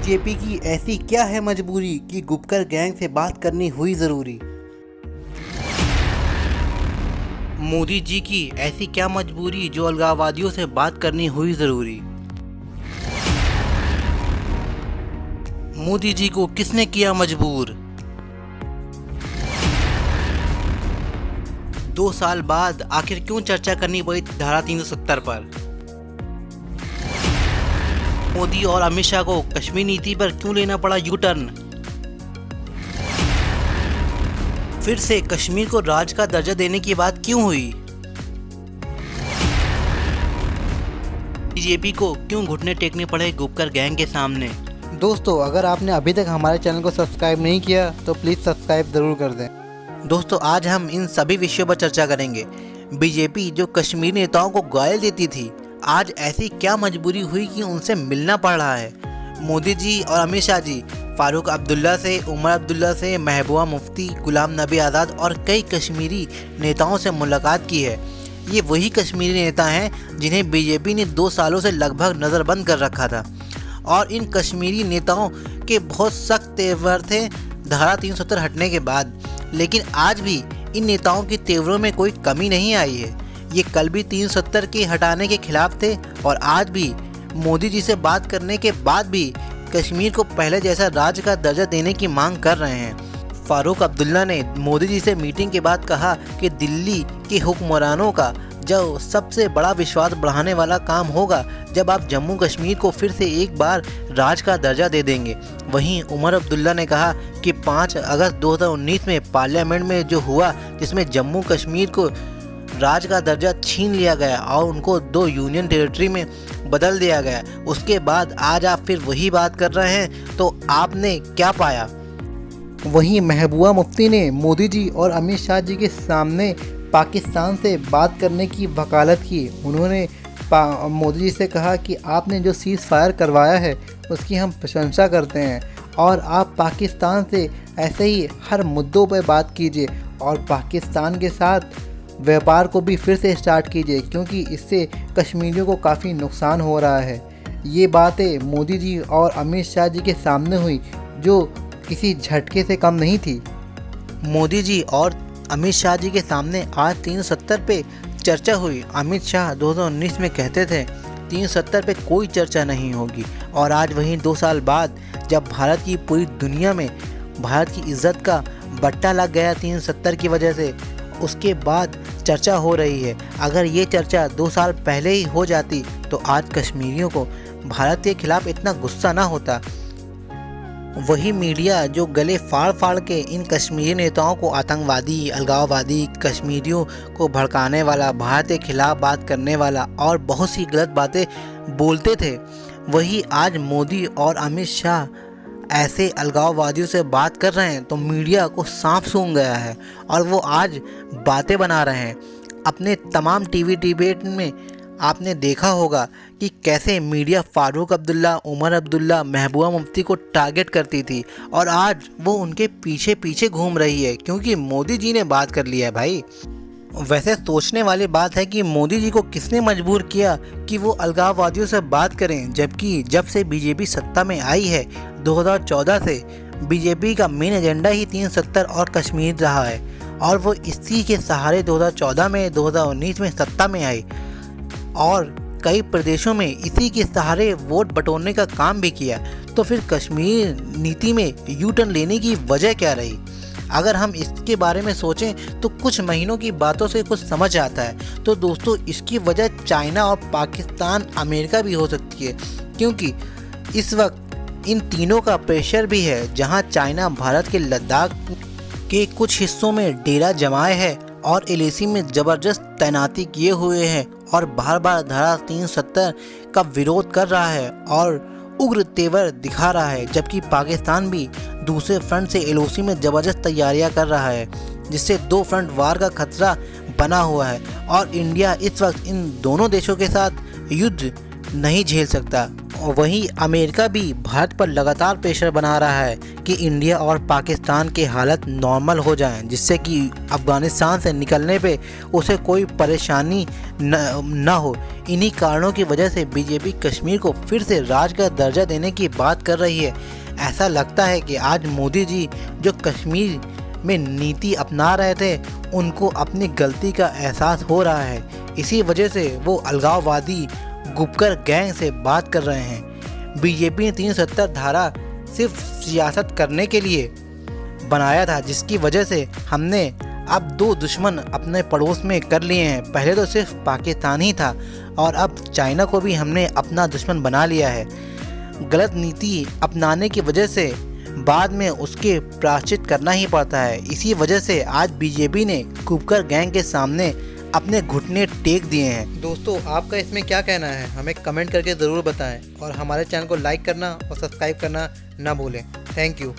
BJP की ऐसी क्या है मजबूरी कि गुपकर गैंग से बात करनी हुई ज़रूरी। मोदी जी की ऐसी क्या मजबूरी जो अलगाववादियों से बात करनी हुई ज़रूरी। मोदी जी को किसने किया मजबूर। 2 साल बाद आखिर क्यों चर्चा करनी पड़ी धारा 370 पर। मोदी और अमित शाह को कश्मीर नीति पर क्यों लेना पड़ा यू टर्न। फिर से कश्मीर को राज्य का दर्जा देने की बात क्यों हुई। बीजेपी को क्यों घुटने टेकने पड़े गुपकर गैंग के सामने। दोस्तों, अगर आपने अभी तक हमारे चैनल को सब्सक्राइब नहीं किया तो प्लीज़ सब्सक्राइब ज़रूर कर दें। दोस्तों, आज हम इन सभी विषयों पर चर्चा करेंगे। बीजेपी जो कश्मीर नेताओं को गाली देती थी, आज ऐसी क्या मजबूरी हुई कि उनसे मिलना पड़ रहा है। मोदी जी और अमित शाह जी फारूक अब्दुल्ला से, उमर अब्दुल्ला से, महबूबा मुफ्ती, गुलाम नबी आज़ाद और कई कश्मीरी नेताओं से मुलाकात की है। ये वही कश्मीरी नेता हैं जिन्हें बीजेपी ने 2 सालों से लगभग नज़रबंद कर रखा था और इन कश्मीरी नेताओं के बहुत सख्त तेवर थे धारा 370 हटने के बाद। लेकिन आज भी इन नेताओं की तेवरों में कोई कमी नहीं आई है। ये कल भी 370 के हटाने के खिलाफ थे और आज भी मोदी जी से बात करने के बाद भी कश्मीर को पहले जैसा राज्य का दर्जा देने की मांग कर रहे हैं। फारूक अब्दुल्ला ने मोदी जी से मीटिंग के बाद कहा कि दिल्ली के हुक्मरानों का जो सबसे बड़ा विश्वास बढ़ाने वाला काम होगा जब आप जम्मू कश्मीर को फिर से एक बार राज्य का दर्जा दे देंगे। वहीं उमर अब्दुल्ला ने कहा कि 5 अगस्त 2019 में पार्लियामेंट में जो हुआ, जिसमें जम्मू कश्मीर को राज्य का दर्जा छीन लिया गया और उनको 2 यूनियन टेरिटरी में बदल दिया गया, उसके बाद आज आप फिर वही बात कर रहे हैं, तो आपने क्या पाया। वहीं महबूबा मुफ्ती ने मोदी जी और अमित शाह जी के सामने पाकिस्तान से बात करने की वकालत की। उन्होंने मोदी जी से कहा कि आपने जो सीज़ फायर करवाया है उसकी हम प्रशंसा करते हैं और आप पाकिस्तान से ऐसे ही हर मुद्दों पर बात कीजिए और पाकिस्तान के साथ व्यापार को भी फिर से स्टार्ट कीजिए, क्योंकि इससे कश्मीरियों को काफ़ी नुकसान हो रहा है। ये बातें मोदी जी और अमित शाह जी के सामने हुई, जो किसी झटके से कम नहीं थी। मोदी जी और अमित शाह जी के सामने आज 370 पे चर्चा हुई। अमित शाह 2019 में कहते थे 370 पे कोई चर्चा नहीं होगी, और आज वहीं 2 साल बाद जब भारत की पूरी दुनिया में भारत की इज्जत का बट्टा लग गया 370 की वजह से, उसके बाद चर्चा हो रही है। अगर ये चर्चा 2 साल पहले ही हो जाती तो आज कश्मीरियों को भारत के खिलाफ इतना गुस्सा ना होता। वही मीडिया जो गले फाड़ फाड़ के इन कश्मीरी नेताओं को आतंकवादी, अलगाववादी, कश्मीरियों को भड़काने वाला, भारत के खिलाफ बात करने वाला और बहुत सी गलत बातें बोलते थे, वही आज मोदी और अमित शाह ऐसे अलगाववादियों से बात कर रहे हैं तो मीडिया को सांप सूंघ गया है और वो आज बातें बना रहे हैं। अपने तमाम टीवी डिबेट में आपने देखा होगा कि कैसे मीडिया फारूक अब्दुल्ला, उमर अब्दुल्ला, महबूबा मुफ्ती को टारगेट करती थी और आज वो उनके पीछे पीछे घूम रही है क्योंकि मोदी जी ने बात कर लिया है भाई। वैसे सोचने वाली बात है कि मोदी जी को किसने मजबूर किया कि वो अलगाववादियों से बात करें, जबकि जब से बीजेपी सत्ता में आई है 2014 से बीजेपी का मेन एजेंडा ही 370 और कश्मीर रहा है और वो इसी के सहारे 2014 में, 2019 में सत्ता में आई और कई प्रदेशों में इसी के सहारे वोट बटोरने का काम भी किया। तो फिर कश्मीर नीति में यू टर्न लेने की वजह क्या रही। अगर हम इसके बारे में सोचें तो कुछ महीनों की बातों से कुछ समझ आता है। तो दोस्तों, इसकी वजह चाइना और पाकिस्तान, अमेरिका भी हो सकती है, क्योंकि इस वक्त इन तीनों का प्रेशर भी है। जहां चाइना भारत के लद्दाख के कुछ हिस्सों में डेरा जमाए है और एलएसी में ज़बरदस्त तैनाती किए हुए हैं और बार बार धारा 370 का विरोध कर रहा है और उग्र तेवर दिखा रहा है, जबकि पाकिस्तान भी दूसरे फ्रंट से एलओसी में ज़बरदस्त तैयारियां कर रहा है, जिससे 2 फ्रंट वार का खतरा बना हुआ है और इंडिया इस वक्त इन दोनों देशों के साथ युद्ध नहीं झेल सकता। वहीं अमेरिका भी भारत पर लगातार प्रेशर बना रहा है कि इंडिया और पाकिस्तान की हालत नॉर्मल हो जाए, जिससे कि अफ़गानिस्तान से निकलने पे उसे कोई परेशानी न हो। इन्हीं कारणों की वजह से बीजेपी कश्मीर को फिर से राज्य का दर्जा देने की बात कर रही है। ऐसा लगता है कि आज मोदी जी जो कश्मीर में नीति अपना रहे थे, उनको अपनी गलती का एहसास हो रहा है। इसी वजह से वो अलगाववादी गुपकर गैंग से बात कर रहे हैं। बीजेपी ने 370 धारा सिर्फ सियासत करने के लिए बनाया था, जिसकी वजह से हमने अब 2 दुश्मन अपने पड़ोस में कर लिए हैं। पहले तो सिर्फ पाकिस्तान ही था और अब चाइना को भी हमने अपना दुश्मन बना लिया है। गलत नीति अपनाने की वजह से बाद में उसके प्रायश्चित करना ही पड़ता है। इसी वजह से आज बीजेपी ने कुपकर गैंग के सामने अपने घुटने टेक दिए हैं। दोस्तों, आपका इसमें क्या कहना है, हमें कमेंट करके ज़रूर बताएं और हमारे चैनल को लाइक करना और सब्सक्राइब करना ना भूलें। Thank you.